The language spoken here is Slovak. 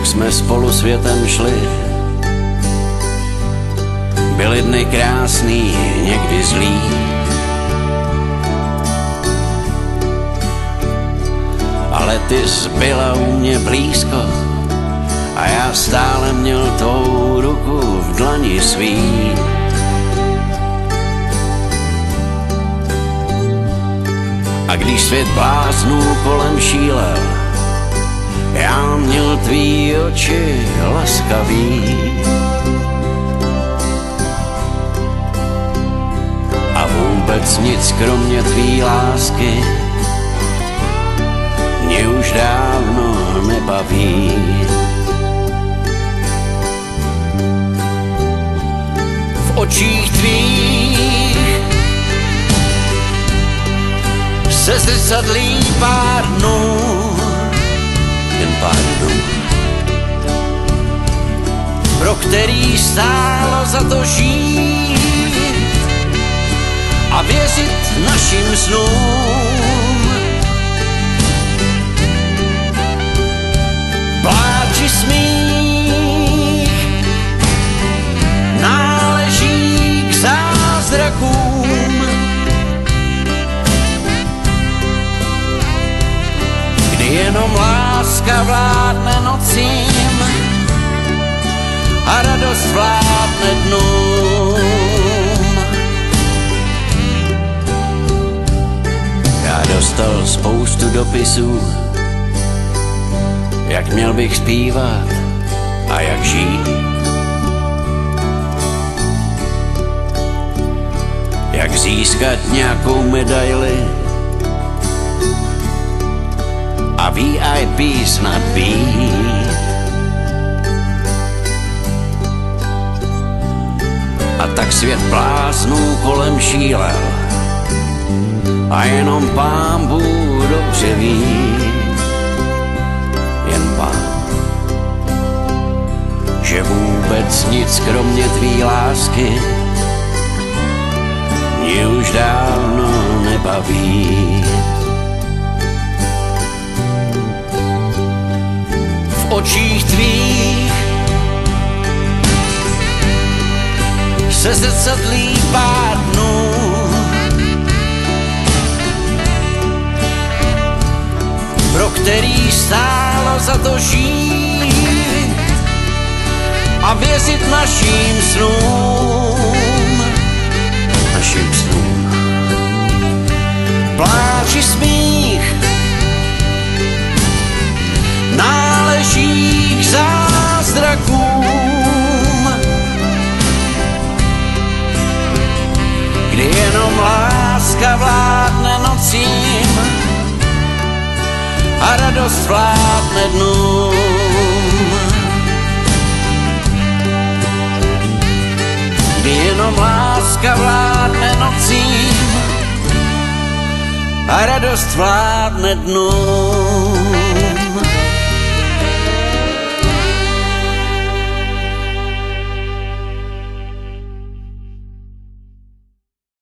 jak jsme spolu světem šli. Byly dny krásný, někdy zlý. Ale ty jsi byla u mě blízko a já stále měl tou ruku v dlani svý. A když svět bláznů kolem šílel, já měl tvý oči laskavý. A vůbec nic kromě tvý lásky mě už dávno nebaví. V očích tvých se zrcadlí pár dnů, jen pár dnů, pro který stálo za to žít a věřit našim snům. Pláč i smích náleží k zázrakům, kdy jenom láska vládne nocím a radost vládne dnům. Já dostal spoustu dopisů, jak měl bych zpívat a jak žít. Jak získat nějakou medaili a VIP snad být. A tak svět bláznů kolem šílel a jenom Pán Bůh dobře ví, jen Pán, že vůbec nic kromě tvý lásky mě už dávno nebaví. V očích tvých se zrcadlí pár dnů, pro který stálo za to žít a věřit našim snům. Našim snům. Pláč i smích náleží k zázrakům, kdy jenom láska vládne nocím a radost vládne dnům. Kdy jenom láska vládne nocím a radost vládne dnům.